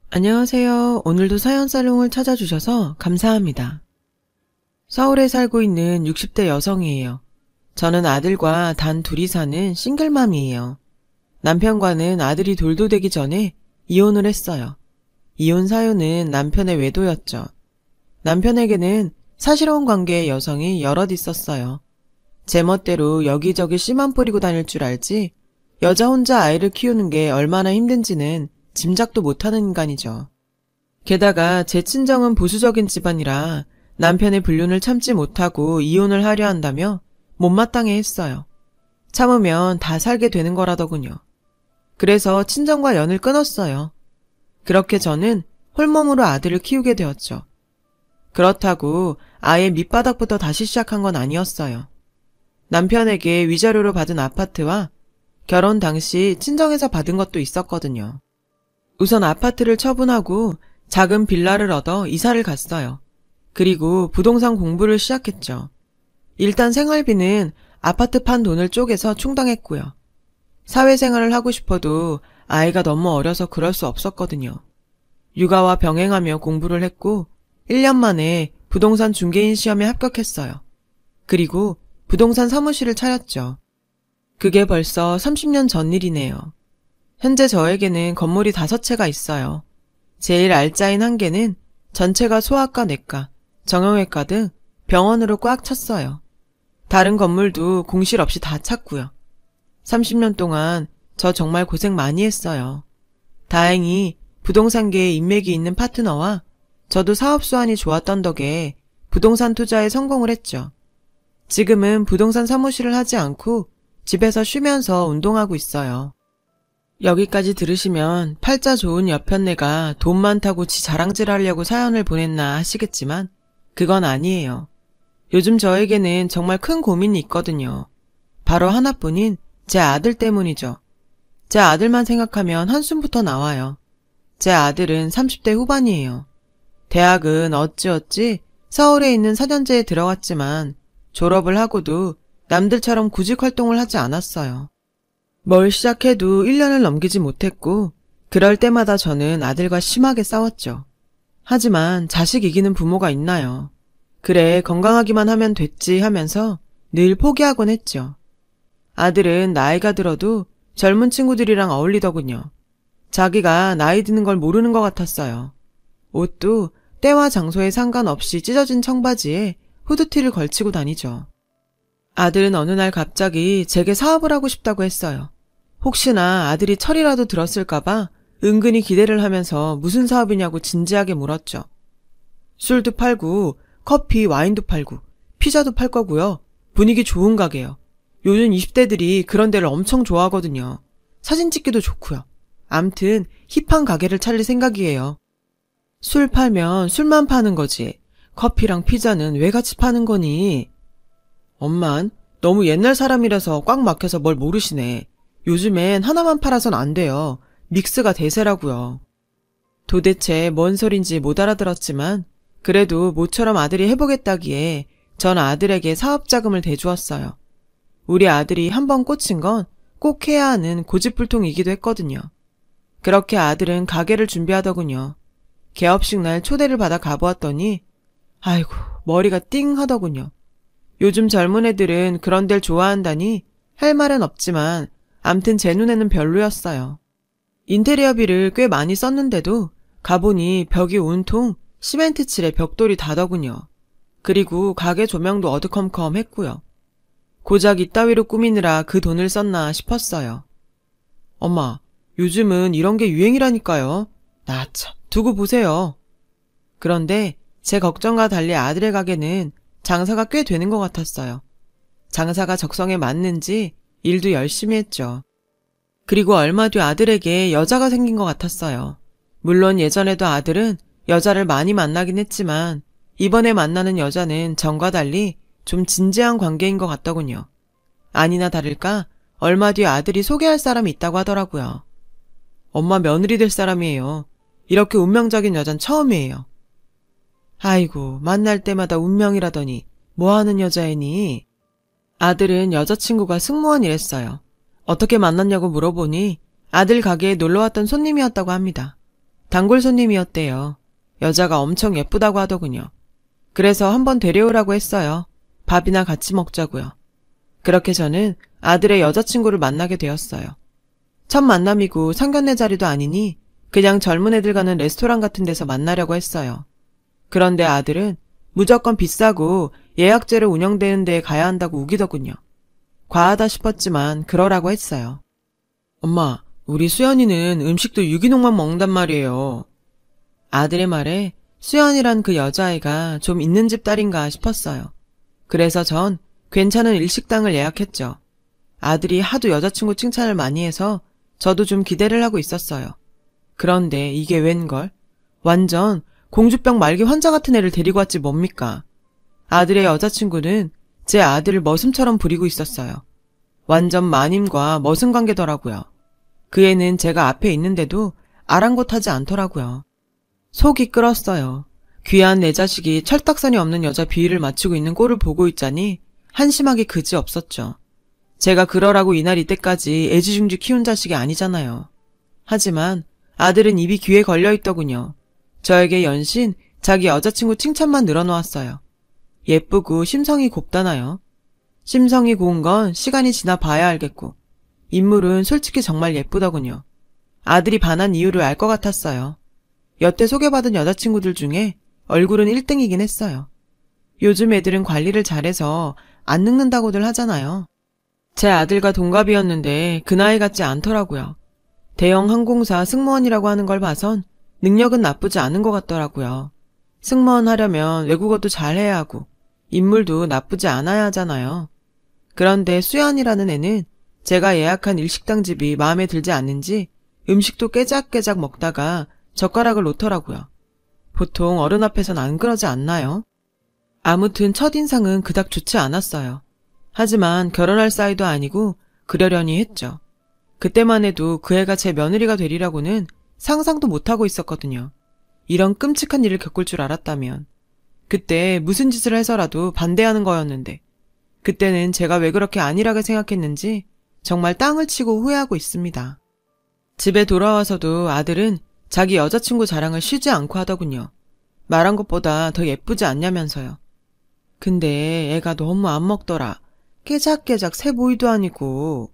안녕하세요. 오늘도 사연살롱을 찾아주셔서 감사합니다. 서울에 살고 있는 60대 여성이에요. 저는 아들과 단 둘이 사는 싱글맘이에요. 남편과는 아들이 돌도 되기 전에 이혼을 했어요. 이혼 사유는 남편의 외도였죠. 남편에게는 사실혼 관계의 여성이 여럿 있었어요. 제멋대로 여기저기 씨만 뿌리고 다닐 줄 알지 여자 혼자 아이를 키우는 게 얼마나 힘든지는 짐작도 못하는 인간이죠. 게다가 제 친정은 보수적인 집안이라 남편의 불륜을 참지 못하고 이혼을 하려 한다며 못마땅해 했어요. 참으면 다 살게 되는 거라더군요. 그래서 친정과 연을 끊었어요. 그렇게 저는 홀몸으로 아들을 키우게 되었죠. 그렇다고 아예 밑바닥부터 다시 시작한 건 아니었어요. 남편에게 위자료로 받은 아파트와 결혼 당시 친정에서 받은 것도 있었거든요. 우선 아파트를 처분하고 작은 빌라를 얻어 이사를 갔어요. 그리고 부동산 공부를 시작했죠. 일단 생활비는 아파트 판 돈을 쪼개서 충당했고요. 사회생활을 하고 싶어도 아이가 너무 어려서 그럴 수 없었거든요. 육아와 병행하며 공부를 했고 1년 만에 부동산 중개인 시험에 합격했어요. 그리고 부동산 사무실을 차렸죠. 그게 벌써 30년 전 일이네요. 현재 저에게는 건물이 5채가 있어요. 제일 알짜인 한 개는 전체가 소아과, 내과, 정형외과 등 병원으로 꽉 찼어요. 다른 건물도 공실 없이 다 찼고요. 30년 동안 저 정말 고생 많이 했어요. 다행히 부동산계에 인맥이 있는 파트너와 저도 사업 수완이 좋았던 덕에 부동산 투자에 성공을 했죠. 지금은 부동산 사무실을 하지 않고 집에서 쉬면서 운동하고 있어요. 여기까지 들으시면 팔자 좋은 여편네가 돈 많다고 지 자랑질 하려고 사연을 보냈나 하시겠지만 그건 아니에요. 요즘 저에게는 정말 큰 고민이 있거든요. 바로 하나뿐인 제 아들 때문이죠. 제 아들만 생각하면 한숨부터 나와요. 제 아들은 30대 후반이에요. 대학은 어찌어찌 서울에 있는 사전제에 들어갔지만 졸업을 하고도 남들처럼 구직 활동을 하지 않았어요. 뭘 시작해도 1년을 넘기지 못했고 그럴 때마다 저는 아들과 심하게 싸웠죠. 하지만 자식 이기는 부모가 있나요? 그래 건강하기만 하면 됐지 하면서 늘 포기하곤 했죠. 아들은 나이가 들어도 젊은 친구들이랑 어울리더군요. 자기가 나이 드는 걸 모르는 것 같았어요. 옷도 때와 장소에 상관없이 찢어진 청바지에 후드티를 걸치고 다니죠. 아들은 어느 날 갑자기 제게 사업을 하고 싶다고 했어요. 혹시나 아들이 철이라도 들었을까봐 은근히 기대를 하면서 무슨 사업이냐고 진지하게 물었죠. 술도 팔고 커피, 와인도 팔고 피자도 팔 거고요. 분위기 좋은 가게요. 요즘 20대들이 그런 데를 엄청 좋아하거든요. 사진 찍기도 좋고요. 암튼 힙한 가게를 차릴 생각이에요. 술 팔면 술만 파는 거지. 커피랑 피자는 왜 같이 파는 거니? 엄만 너무 옛날 사람이라서 꽉 막혀서 뭘 모르시네. 요즘엔 하나만 팔아선 안 돼요. 믹스가 대세라고요. 도대체 뭔 소린지 못 알아들었지만 그래도 모처럼 아들이 해보겠다기에 전 아들에게 사업 자금을 대주었어요. 우리 아들이 한번 꽂힌 건 꼭 해야 하는 고집불통이기도 했거든요. 그렇게 아들은 가게를 준비하더군요. 개업식 날 초대를 받아 가보았더니 아이고 머리가 띵 하더군요. 요즘 젊은 애들은 그런 데를 좋아한다니 할 말은 없지만 암튼 제 눈에는 별로였어요. 인테리어비를 꽤 많이 썼는데도 가보니 벽이 온통 시멘트 칠에 벽돌이 다더군요. 그리고 가게 조명도 어두컴컴 했고요. 고작 이따위로 꾸미느라 그 돈을 썼나 싶었어요. 엄마, 요즘은 이런 게 유행이라니까요. 나 참, 두고 보세요. 그런데 제 걱정과 달리 아들의 가게는 장사가 꽤 되는 것 같았어요. 장사가 적성에 맞는지 일도 열심히 했죠. 그리고 얼마 뒤 아들에게 여자가 생긴 것 같았어요. 물론 예전에도 아들은 여자를 많이 만나긴 했지만 이번에 만나는 여자는 전과 달리 좀 진지한 관계인 것 같더군요. 아니나 다를까 얼마 뒤 아들이 소개할 사람이 있다고 하더라고요. 엄마 며느리 될 사람이에요. 이렇게 운명적인 여잔 처음이에요. 아이고 만날 때마다 운명이라더니 뭐하는 여자애니? 아들은 여자친구가 승무원이랬어요. 어떻게 만났냐고 물어보니 아들 가게에 놀러왔던 손님이었다고 합니다. 단골 손님이었대요. 여자가 엄청 예쁘다고 하더군요. 그래서 한번 데려오라고 했어요. 밥이나 같이 먹자고요. 그렇게 저는 아들의 여자친구를 만나게 되었어요. 첫 만남이고 상견례 자리도 아니니 그냥 젊은 애들 가는 레스토랑 같은 데서 만나려고 했어요. 그런데 아들은 무조건 비싸고 예약제로 운영되는 데에 가야 한다고 우기더군요. 과하다 싶었지만 그러라고 했어요. 엄마, 우리 수연이는 음식도 유기농만 먹는단 말이에요. 아들의 말에 수연이란 그 여자아이가 좀 있는 집 딸인가 싶었어요. 그래서 전 괜찮은 일식당을 예약했죠. 아들이 하도 여자친구 칭찬을 많이 해서 저도 좀 기대를 하고 있었어요. 그런데 이게 웬걸? 완전 공주병 말기 환자 같은 애를 데리고 왔지 뭡니까? 아들의 여자친구는 제 아들을 머슴처럼 부리고 있었어요. 완전 마님과 머슴 관계더라고요. 그 애는 제가 앞에 있는데도 아랑곳하지 않더라고요. 속이 끓었어요. 귀한 내 자식이 철딱선이 없는 여자 비위를 맞추고 있는 꼴을 보고 있자니 한심하기 그지 없었죠. 제가 그러라고 이날 이때까지 애지중지 키운 자식이 아니잖아요. 하지만 아들은 입이 귀에 걸려있더군요. 저에게 연신 자기 여자친구 칭찬만 늘어놓았어요. 예쁘고 심성이 곱다나요? 심성이 고운 건 시간이 지나 봐야 알겠고 인물은 솔직히 정말 예쁘더군요. 아들이 반한 이유를 알 것 같았어요. 여태 소개받은 여자친구들 중에 얼굴은 1등이긴 했어요. 요즘 애들은 관리를 잘해서 안 늙는다고들 하잖아요. 제 아들과 동갑이었는데 그 나이 같지 않더라고요. 대형 항공사 승무원이라고 하는 걸 봐선 능력은 나쁘지 않은 것 같더라고요. 승무원 하려면 외국어도 잘해야 하고 인물도 나쁘지 않아야 하잖아요. 그런데 수연이라는 애는 제가 예약한 일식당 집이 마음에 들지 않는지 음식도 깨작깨작 먹다가 젓가락을 놓더라고요. 보통 어른 앞에선 안 그러지 않나요? 아무튼 첫인상은 그닥 좋지 않았어요. 하지만 결혼할 사이도 아니고 그러려니 했죠. 그때만 해도 그 애가 제 며느리가 되리라고는 상상도 못하고 있었거든요. 이런 끔찍한 일을 겪을 줄 알았다면. 그때 무슨 짓을 해서라도 반대하는 거였는데 그때는 제가 왜 그렇게 안일하게 생각했는지 정말 땅을 치고 후회하고 있습니다. 집에 돌아와서도 아들은 자기 여자친구 자랑을 쉬지 않고 하더군요. 말한 것보다 더 예쁘지 않냐면서요. 근데 애가 너무 안 먹더라. 깨작깨작 새 보이도 아니고.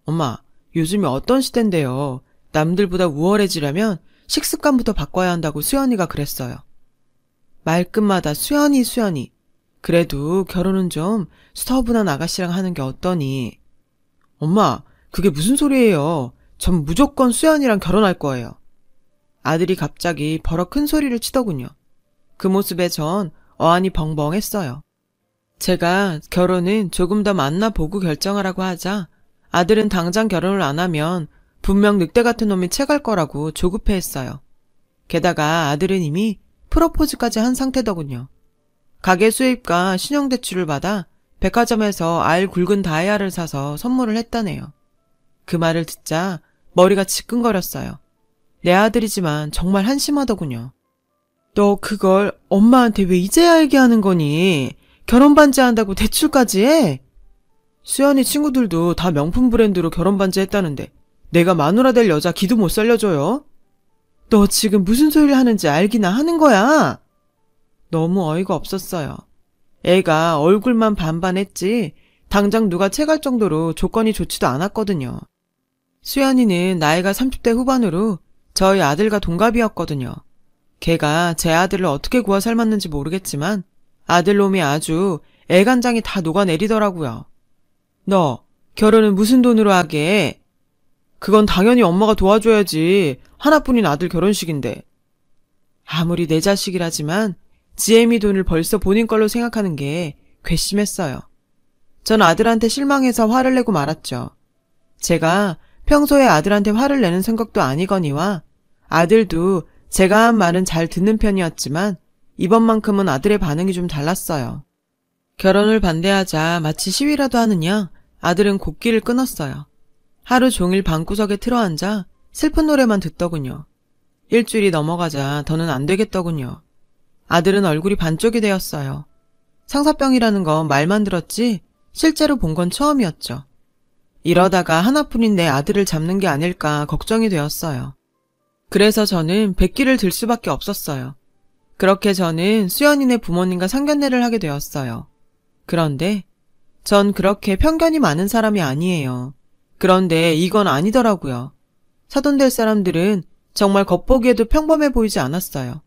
엄마, 요즘이 어떤 시대인데요. 남들보다 우월해지려면 식습관부터 바꿔야 한다고 수연이가 그랬어요. 말끝마다 수연이. 그래도 결혼은 좀 스터분한 아가씨랑 하는 게 어떠니? 엄마, 그게 무슨 소리예요. 전 무조건 수연이랑 결혼할 거예요. 아들이 갑자기 버럭 큰 소리를 치더군요. 그 모습에 전 어안이 벙벙했어요. 제가 결혼은 조금 더 만나보고 결정하라고 하자 아들은 당장 결혼을 안 하면 분명 늑대 같은 놈이 채갈 거라고 조급해했어요. 게다가 아들은 이미 프로포즈까지 한 상태더군요. 가게 수입과 신용대출을 받아 백화점에서 알 굵은 다이아를 사서 선물을 했다네요. 그 말을 듣자 머리가 지끈거렸어요. 내 아들이지만 정말 한심하더군요. 너 그걸 엄마한테 왜 이제야 얘기하는 거니? 결혼 반지한다고 대출까지 해? 수연이 친구들도 다 명품 브랜드로 결혼 반지 했다는데 내가 마누라 될 여자 기도 못 살려줘요? 너 지금 무슨 소리를 하는지 알기나 하는 거야? 너무 어이가 없었어요. 애가 얼굴만 반반했지 당장 누가 채갈 정도로 조건이 좋지도 않았거든요. 수연이는 나이가 30대 후반으로 저희 아들과 동갑이었거든요. 걔가 제 아들을 어떻게 구워 삶았는지 모르겠지만 아들놈이 아주 애간장이 다 녹아내리더라고요. 너 결혼은 무슨 돈으로 하게? 그건 당연히 엄마가 도와줘야지. 하나뿐인 아들 결혼식인데. 아무리 내 자식이라지만 지엠이 돈을 벌써 본인 걸로 생각하는 게 괘씸했어요. 전 아들한테 실망해서 화를 내고 말았죠. 제가 평소에 아들한테 화를 내는 생각도 아니거니와 아들도 제가 한 말은 잘 듣는 편이었지만 이번만큼은 아들의 반응이 좀 달랐어요. 결혼을 반대하자 마치 시위라도 하느냐 아들은 곡기를 끊었어요. 하루 종일 방구석에 틀어앉아 슬픈 노래만 듣더군요. 일주일이 넘어가자 더는 안 되겠더군요. 아들은 얼굴이 반쪽이 되었어요. 상사병이라는 건 말만 들었지 실제로 본 건 처음이었죠. 이러다가 하나뿐인 내 아들을 잡는 게 아닐까 걱정이 되었어요. 그래서 저는 백기를 들 수밖에 없었어요. 그렇게 저는 수연이네 부모님과 상견례를 하게 되었어요. 그런데 전 그렇게 편견이 많은 사람이 아니에요. 그런데 이건 아니더라고요. 사돈될 사람들은 정말 겉보기에도 평범해 보이지 않았어요.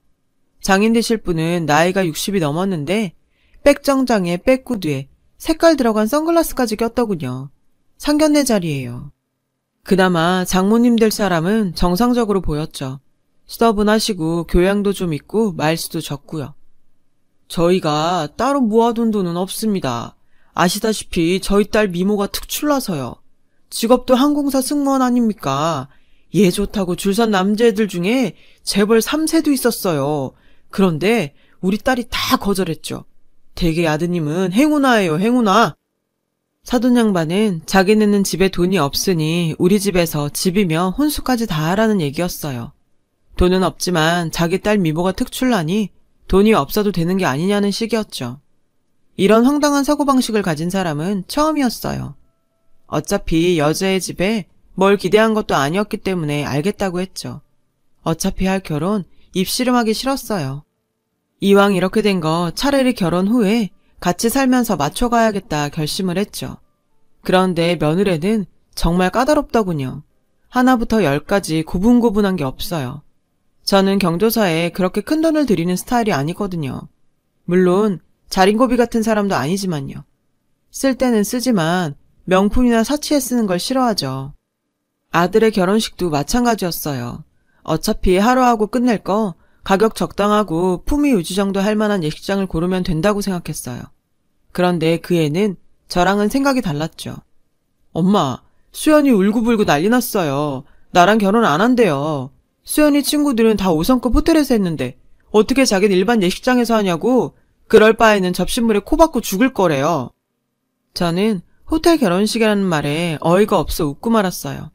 장인 되실 분은 나이가 60이 넘었는데 백정장에 백구두에 색깔 들어간 선글라스까지 꼈더군요. 상견례 자리예요. 그나마 장모님 될 사람은 정상적으로 보였죠. 수더분하시고 교양도 좀 있고 말수도 적고요. 저희가 따로 모아둔 돈은 없습니다. 아시다시피 저희 딸 미모가 특출나서요. 직업도 항공사 승무원 아닙니까? 얘 좋다고 줄 선 남자애들 중에 재벌 3세도 있었어요. 그런데 우리 딸이 다 거절했죠. 대개 아드님은 행운아예요, 행운아. 사돈 양반은 자기네는 집에 돈이 없으니 우리 집에서 집이며 혼수까지 다 하라는 얘기였어요. 돈은 없지만 자기 딸 미모가 특출나니 돈이 없어도 되는 게 아니냐는 식이었죠. 이런 황당한 사고방식을 가진 사람은 처음이었어요. 어차피 여자의 집에 뭘 기대한 것도 아니었기 때문에 알겠다고 했죠. 어차피 할 결혼 입씨름하기 싫었어요. 이왕 이렇게 된 거 차라리 결혼 후에 같이 살면서 맞춰가야겠다 결심을 했죠. 그런데 며느리는 정말 까다롭더군요. 하나부터 10까지 구분구분한 게 없어요. 저는 경조사에 그렇게 큰 돈을 들이는 스타일이 아니거든요. 물론 자린고비 같은 사람도 아니지만요. 쓸 때는 쓰지만 명품이나 사치에 쓰는 걸 싫어하죠. 아들의 결혼식도 마찬가지였어요. 어차피 하루하고 끝낼 거 가격 적당하고 품위 유지 정도 할 만한 예식장을 고르면 된다고 생각했어요. 그런데 그 애는 저랑은 생각이 달랐죠. 엄마, 수연이 울고불고 난리 났어요. 나랑 결혼 안 한대요. 수연이 친구들은 다 5성급 호텔에서 했는데 어떻게 자기는 일반 예식장에서 하냐고. 그럴 바에는 접신물에 코 박고 죽을 거래요. 저는 호텔 결혼식이라는 말에 어이가 없어 웃고 말았어요.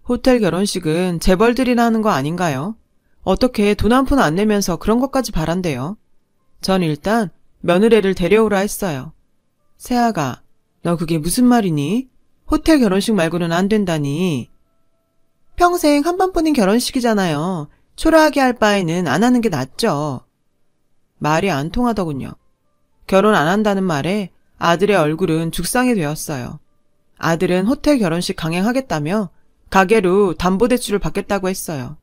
호텔 결혼식은 재벌들이나 하는 거 아닌가요? 어떻게 돈 한 푼 안 내면서 그런 것까지 바란대요? 전 일단 며느리를 데려오라 했어요. 세아가, 너 그게 무슨 말이니? 호텔 결혼식 말고는 안 된다니. 평생 한 번뿐인 결혼식이잖아요. 초라하게 할 바에는 안 하는 게 낫죠. 말이 안 통하더군요. 결혼 안 한다는 말에 아들의 얼굴은 죽상이 되었어요. 아들은 호텔 결혼식 강행하겠다며 가게로 담보대출을 받겠다고 했어요.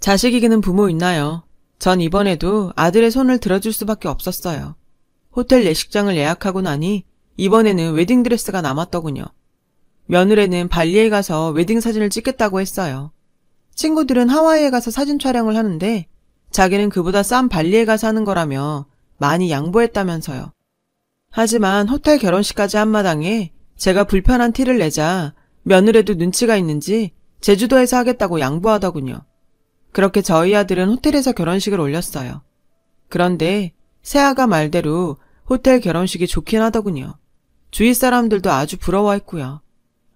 자식 이기는 부모 있나요? 전 이번에도 아들의 손을 들어줄 수밖에 없었어요. 호텔 예식장을 예약하고 나니 이번에는 웨딩드레스가 남았더군요. 며느리는 발리에 가서 웨딩 사진을 찍겠다고 했어요. 친구들은 하와이에 가서 사진 촬영을 하는데 자기는 그보다 싼 발리에 가서 하는 거라며 많이 양보했다면서요. 하지만 호텔 결혼식까지 한 마당에 제가 불편한 티를 내자 며느리도 눈치가 있는지 제주도에서 하겠다고 양보하더군요. 그렇게 저희 아들은 호텔에서 결혼식을 올렸어요. 그런데 새아가 말대로 호텔 결혼식이 좋긴 하더군요. 주위 사람들도 아주 부러워했고요.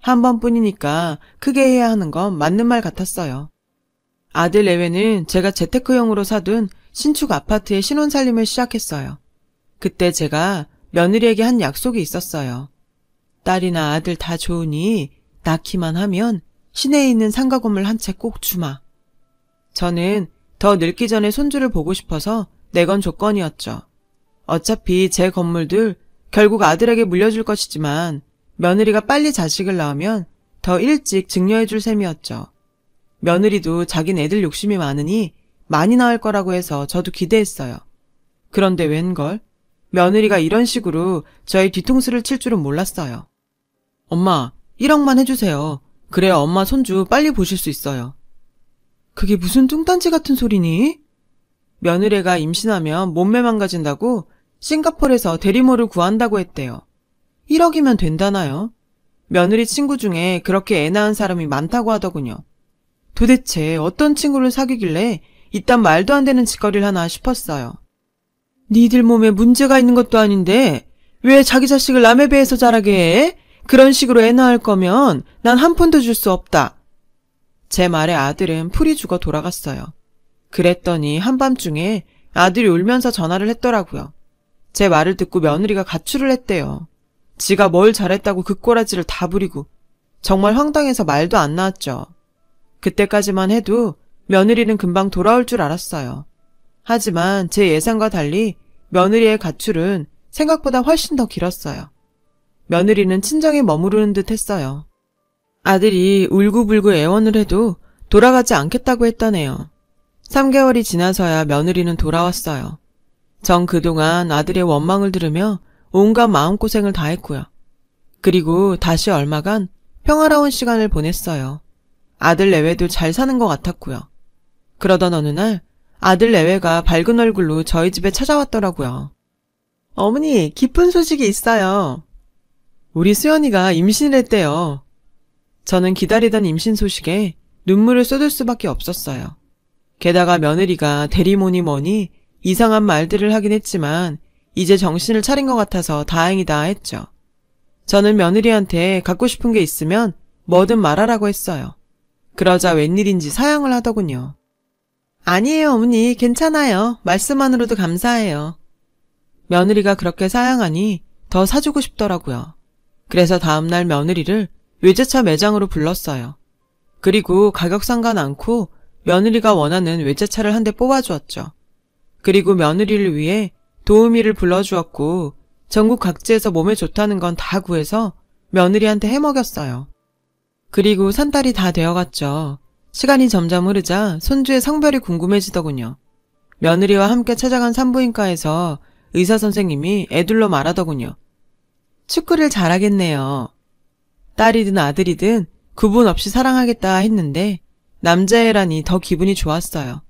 한 번뿐이니까 크게 해야 하는 건 맞는 말 같았어요. 아들 내외는 제가 재테크용으로 사둔 신축 아파트의 신혼살림을 시작했어요. 그때 제가 며느리에게 한 약속이 있었어요. 딸이나 아들 다 좋으니 낳기만 하면 시내에 있는 상가 건물 한 채 꼭 주마. 저는 더 늙기 전에 손주를 보고 싶어서 내건 조건이었죠. 어차피 제 건물들 결국 아들에게 물려줄 것이지만 며느리가 빨리 자식을 낳으면 더 일찍 증여해줄 셈이었죠. 며느리도 자긴 애들 욕심이 많으니 많이 낳을 거라고 해서 저도 기대했어요. 그런데 웬걸? 며느리가 이런 식으로 저의 뒤통수를 칠 줄은 몰랐어요. 엄마, 1억만 해주세요. 그래야 엄마 손주 빨리 보실 수 있어요. 그게 무슨 뚱딴지 같은 소리니? 며느리가 임신하면 몸매 망가진다고 싱가포르에서 대리모를 구한다고 했대요. 1억이면 된다나요? 며느리 친구 중에 그렇게 애 낳은 사람이 많다고 하더군요. 도대체 어떤 친구를 사귀길래 이딴 말도 안 되는 짓거리를 하나 싶었어요. 니들 몸에 문제가 있는 것도 아닌데 왜 자기 자식을 남의 배에서 자라게 해? 그런 식으로 애 낳을 거면 난 한 푼도 줄 수 없다. 제 말에 아들은 풀이 죽어 돌아갔어요. 그랬더니 한밤중에 아들이 울면서 전화를 했더라고요. 제 말을 듣고 며느리가 가출을 했대요. 지가 뭘 잘했다고 그 꼬라지를 다 부리고 정말 황당해서 말도 안 나왔죠. 그때까지만 해도 며느리는 금방 돌아올 줄 알았어요. 하지만 제 예상과 달리 며느리의 가출은 생각보다 훨씬 더 길었어요. 며느리는 친정에 머무르는 듯 했어요. 아들이 울고불고 애원을 해도 돌아가지 않겠다고 했다네요. 3개월이 지나서야 며느리는 돌아왔어요. 전 그동안 아들의 원망을 들으며 온갖 마음고생을 다 했고요. 그리고 다시 얼마간 평화로운 시간을 보냈어요. 아들 내외도 잘 사는 것 같았고요. 그러던 어느 날 아들 내외가 밝은 얼굴로 저희 집에 찾아왔더라고요. 어머니, 기쁜 소식이 있어요. 우리 수연이가 임신을 했대요. 저는 기다리던 임신 소식에 눈물을 쏟을 수밖에 없었어요. 게다가 며느리가 대리모니 뭐니 이상한 말들을 하긴 했지만 이제 정신을 차린 것 같아서 다행이다 했죠. 저는 며느리한테 갖고 싶은 게 있으면 뭐든 말하라고 했어요. 그러자 웬일인지 사양을 하더군요. 아니에요, 어머니. 괜찮아요. 말씀만으로도 감사해요. 며느리가 그렇게 사양하니 더 사주고 싶더라고요. 그래서 다음날 며느리를 외제차 매장으로 불렀어요. 그리고 가격 상관 않고 며느리가 원하는 외제차를 한 대 뽑아주었죠. 그리고 며느리를 위해 도우미를 불러주었고 전국 각지에서 몸에 좋다는 건 다 구해서 며느리한테 해먹였어요. 그리고 산딸이 다 되어갔죠. 시간이 점점 흐르자 손주의 성별이 궁금해지더군요. 며느리와 함께 찾아간 산부인과에서 의사 선생님이 애둘러 말하더군요. 축구를 잘하겠네요. 딸이든 아들이든 구분 없이 사랑하겠다 했는데 남자애라니 더 기분이 좋았어요.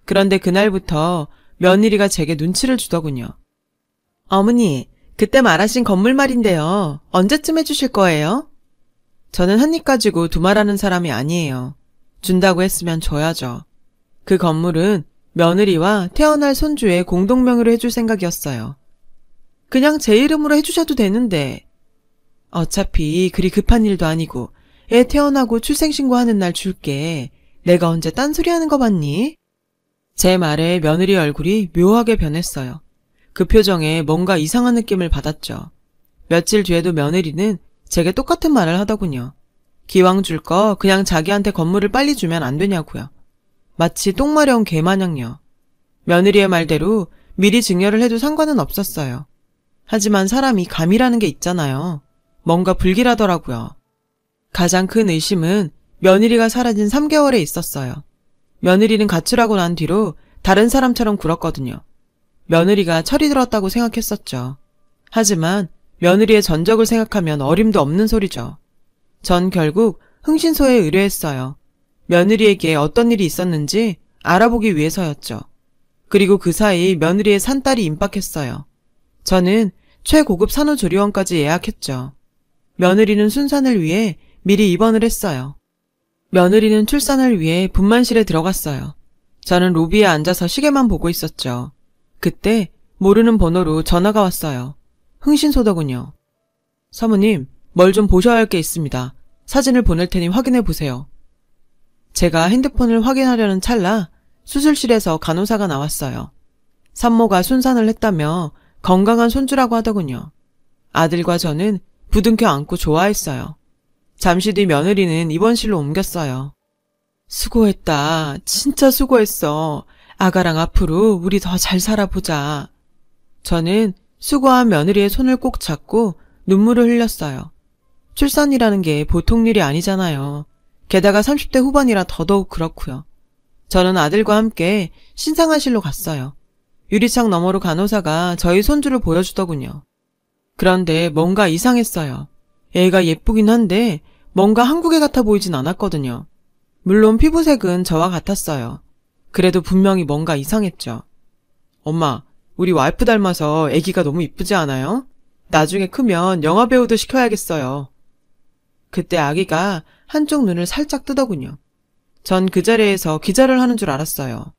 그런데 그날부터 며느리가 제게 눈치를 주더군요. 어머니, 그때 말하신 건물 말인데요. 언제쯤 해주실 거예요? 저는 한 입 가지고 두말하는 사람이 아니에요. 준다고 했으면 줘야죠. 그 건물은 며느리와 태어날 손주의 공동명의로 해줄 생각이었어요. 그냥 제 이름으로 해주셔도 되는데. 어차피 그리 급한 일도 아니고 애 태어나고 출생신고하는 날 줄게. 내가 언제 딴소리하는 거 봤니? 제 말에 며느리 얼굴이 묘하게 변했어요. 그 표정에 뭔가 이상한 느낌을 받았죠. 며칠 뒤에도 며느리는 제게 똑같은 말을 하더군요. 기왕 줄 거 그냥 자기한테 건물을 빨리 주면 안 되냐고요. 마치 똥 마려운 개 마냥요. 며느리의 말대로 미리 증여를 해도 상관은 없었어요. 하지만 사람이 감이라는 게 있잖아요. 뭔가 불길하더라고요. 가장 큰 의심은 며느리가 사라진 3개월에 있었어요. 며느리는 가출하고 난 뒤로 다른 사람처럼 굴었거든요. 며느리가 철이 들었다고 생각했었죠. 하지만 며느리의 전적을 생각하면 어림도 없는 소리죠. 전 결국 흥신소에 의뢰했어요. 며느리에게 어떤 일이 있었는지 알아보기 위해서였죠. 그리고 그 사이 며느리의 산딸이 임박했어요. 저는 최고급 산후조리원까지 예약했죠. 며느리는 순산을 위해 미리 입원을 했어요. 며느리는 출산을 위해 분만실에 들어갔어요. 저는 로비에 앉아서 시계만 보고 있었죠. 그때 모르는 번호로 전화가 왔어요. 흥신소더군요. 사모님, 뭘 좀 보셔야 할 게 있습니다. 사진을 보낼 테니 확인해 보세요. 제가 핸드폰을 확인하려는 찰나 수술실에서 간호사가 나왔어요. 산모가 순산을 했다며 건강한 손주라고 하더군요. 아들과 저는 부둥켜 안고 좋아했어요. 잠시 뒤 며느리는 입원실로 옮겼어요. 수고했다. 진짜 수고했어. 아가랑 앞으로 우리 더 잘 살아보자. 저는 수고한 며느리의 손을 꼭 잡고 눈물을 흘렸어요. 출산이라는 게 보통 일이 아니잖아요. 게다가 30대 후반이라 더더욱 그렇고요. 저는 아들과 함께 신상아실로 갔어요. 유리창 너머로 간호사가 저희 손주를 보여주더군요. 그런데 뭔가 이상했어요. 애가 예쁘긴 한데 뭔가 한국애 같아 보이진 않았거든요. 물론 피부색은 저와 같았어요. 그래도 분명히 뭔가 이상했죠. 엄마, 우리 와이프 닮아서 애기가 너무 이쁘지 않아요? 나중에 크면 영화배우도 시켜야겠어요. 그때 아기가 한쪽 눈을 살짝 뜨더군요. 전 그 자리에서 기절을 하는 줄 알았어요.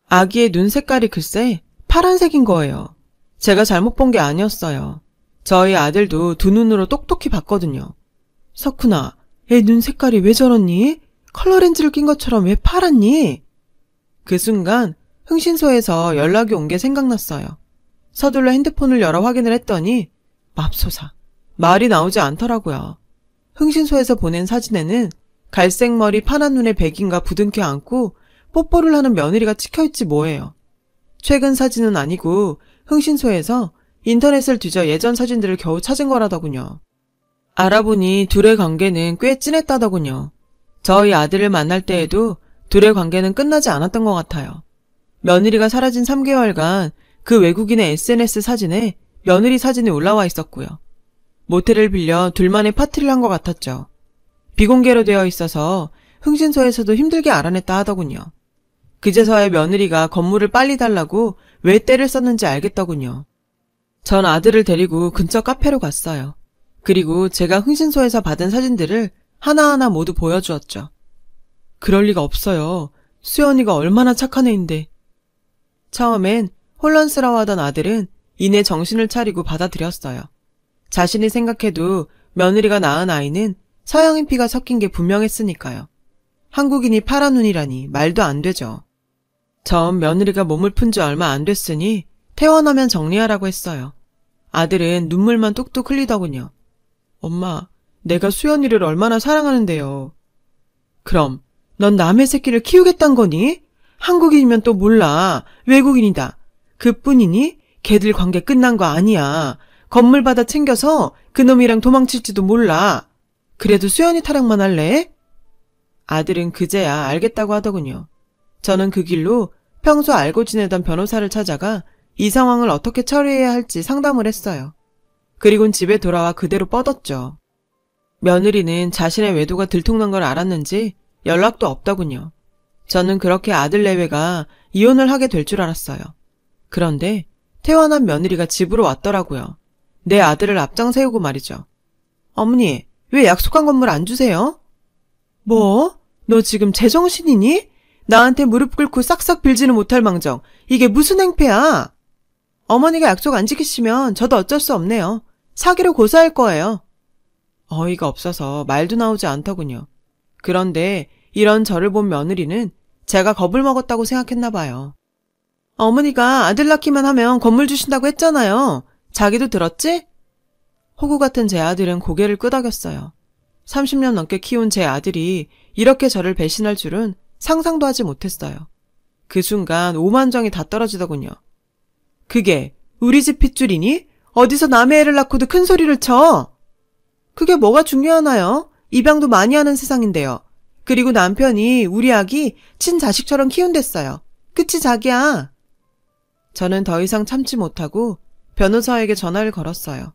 아기의 눈 색깔이 글쎄 파란색인 거예요. 제가 잘못 본 게 아니었어요. 저희 아들도 두 눈으로 똑똑히 봤거든요. 석훈아, 애 눈 색깔이 왜 저렇니? 컬러 렌즈를 낀 것처럼 왜 파랗니? 그 순간 흥신소에서 연락이 온 게 생각났어요. 서둘러 핸드폰을 열어 확인을 했더니 맙소사, 말이 나오지 않더라고요. 흥신소에서 보낸 사진에는 갈색 머리 파란 눈의 백인과 부둥켜 안고 뽀뽀를 하는 며느리가 찍혀있지 뭐예요. 최근 사진은 아니고 흥신소에서 인터넷을 뒤져 예전 사진들을 겨우 찾은 거라더군요. 알아보니 둘의 관계는 꽤 진했다더군요. 저희 아들을 만날 때에도 둘의 관계는 끝나지 않았던 것 같아요. 며느리가 사라진 3개월간 그 외국인의 SNS 사진에 며느리 사진이 올라와 있었고요. 모텔을 빌려 둘만의 파티를 한 것 같았죠. 비공개로 되어 있어서 흥신소에서도 힘들게 알아냈다 하더군요. 그제서야 며느리가 건물을 빨리 달라고 왜 떼를 썼는지 알겠더군요. 전 아들을 데리고 근처 카페로 갔어요. 그리고 제가 흥신소에서 받은 사진들을 하나하나 모두 보여주었죠. 그럴 리가 없어요. 수연이가 얼마나 착한 애인데. 처음엔 혼란스러워하던 아들은 이내 정신을 차리고 받아들였어요. 자신이 생각해도 며느리가 낳은 아이는 서양인 피가 섞인 게 분명했으니까요. 한국인이 파란 눈이라니 말도 안 되죠. 전 며느리가 몸을 푼 지 얼마 안 됐으니 퇴원하면 정리하라고 했어요. 아들은 눈물만 뚝뚝 흘리더군요. 엄마, 내가 수연이를 얼마나 사랑하는데요. 그럼 넌 남의 새끼를 키우겠단 거니? 한국인이면 또 몰라. 외국인이다. 그뿐이니? 걔들 관계 끝난 거 아니야. 건물 받아 챙겨서 그놈이랑 도망칠지도 몰라. 그래도 수연이 타령만 할래? 아들은 그제야 알겠다고 하더군요. 저는 그 길로 평소 알고 지내던 변호사를 찾아가 이 상황을 어떻게 처리해야 할지 상담을 했어요. 그리곤 집에 돌아와 그대로 뻗었죠. 며느리는 자신의 외도가 들통난 걸 알았는지 연락도 없더군요. 저는 그렇게 아들 내외가 이혼을 하게 될 줄 알았어요. 그런데 퇴원한 며느리가 집으로 왔더라고요. 내 아들을 앞장 세우고 말이죠. 어머니, 왜 약속한 건물 안 주세요? 뭐? 너 지금 제정신이니? 나한테 무릎 꿇고 싹싹 빌지는 못할 망정. 이게 무슨 행패야? 어머니가 약속 안 지키시면 저도 어쩔 수 없네요. 사기로 고소할 거예요. 어이가 없어서 말도 나오지 않더군요. 그런데 이런 저를 본 며느리는 제가 겁을 먹었다고 생각했나 봐요. 어머니가 아들 낳기만 하면 건물 주신다고 했잖아요. 자기도 들었지? 호구 같은 제 아들은 고개를 끄덕였어요. 30년 넘게 키운 제 아들이 이렇게 저를 배신할 줄은 상상도 하지 못했어요. 그 순간 오만정이 다 떨어지더군요. 그게 우리 집 핏줄이니? 어디서 남의 애를 낳고도 큰 소리를 쳐? 그게 뭐가 중요하나요? 입양도 많이 하는 세상인데요. 그리고 남편이 우리 아기 친자식처럼 키운댔어요. 그치 자기야? 저는 더 이상 참지 못하고 변호사에게 전화를 걸었어요.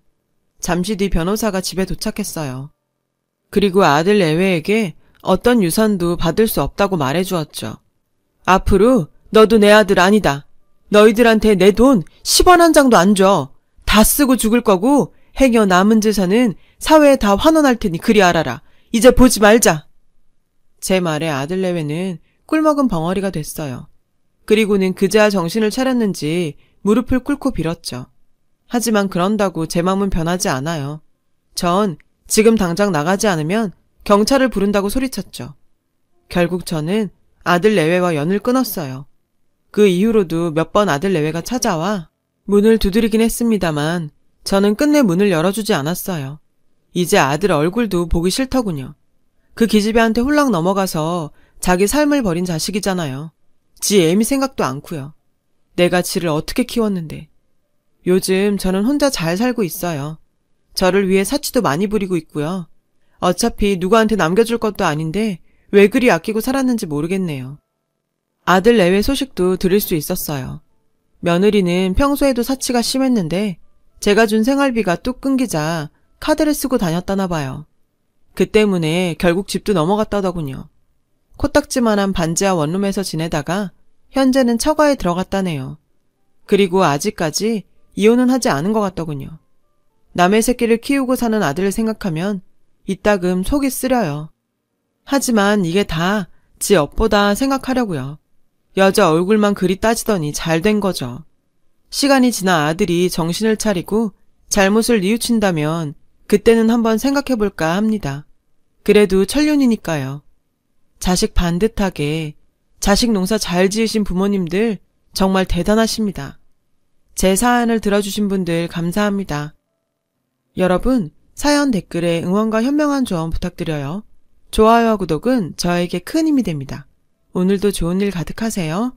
잠시 뒤 변호사가 집에 도착했어요. 그리고 아들 내외에게 어떤 유산도 받을 수 없다고 말해주었죠. 앞으로 너도 내 아들 아니다. 너희들한테 내 돈 10원 한 장도 안 줘. 다 쓰고 죽을 거고 행여 남은 재산은 사회에 다 환원할 테니 그리 알아라. 이제 보지 말자. 제 말에 아들 내외는 꿀먹은 벙어리가 됐어요. 그리고는 그제야 정신을 차렸는지 무릎을 꿇고 빌었죠. 하지만 그런다고 제 마음은 변하지 않아요. 전 지금 당장 나가지 않으면 경찰을 부른다고 소리쳤죠. 결국 저는 아들 내외와 연을 끊었어요. 그 이후로도 몇 번 아들 내외가 찾아와 문을 두드리긴 했습니다만 저는 끝내 문을 열어주지 않았어요. 이제 아들 얼굴도 보기 싫더군요. 그 기집애한테 홀랑 넘어가서 자기 삶을 버린 자식이잖아요. 지 애미 생각도 않고요. 내가 지를 어떻게 키웠는데. 요즘 저는 혼자 잘 살고 있어요. 저를 위해 사치도 많이 부리고 있고요. 어차피 누구한테 남겨줄 것도 아닌데 왜 그리 아끼고 살았는지 모르겠네요. 아들 내외 소식도 들을 수 있었어요. 며느리는 평소에도 사치가 심했는데 제가 준 생활비가 뚝 끊기자 카드를 쓰고 다녔다나 봐요. 그 때문에 결국 집도 넘어갔다더군요. 코딱지만한 반지하 원룸에서 지내다가 현재는 처가에 들어갔다네요. 그리고 아직까지 이혼은 하지 않은 것 같더군요. 남의 새끼를 키우고 사는 아들을 생각하면 이따금 속이 쓰려요. 하지만 이게 다 지 업보다 생각하려고요. 여자 얼굴만 그리 따지더니 잘 된 거죠. 시간이 지나 아들이 정신을 차리고 잘못을 뉘우친다면 그때는 한번 생각해볼까 합니다. 그래도 천륜이니까요. 자식 반듯하게 자식 농사 잘 지으신 부모님들 정말 대단하십니다. 제 사연을 들어주신 분들 감사합니다. 여러분, 사연 댓글에 응원과 현명한 조언 부탁드려요. 좋아요와 구독은 저에게 큰 힘이 됩니다. 오늘도 좋은 일 가득하세요.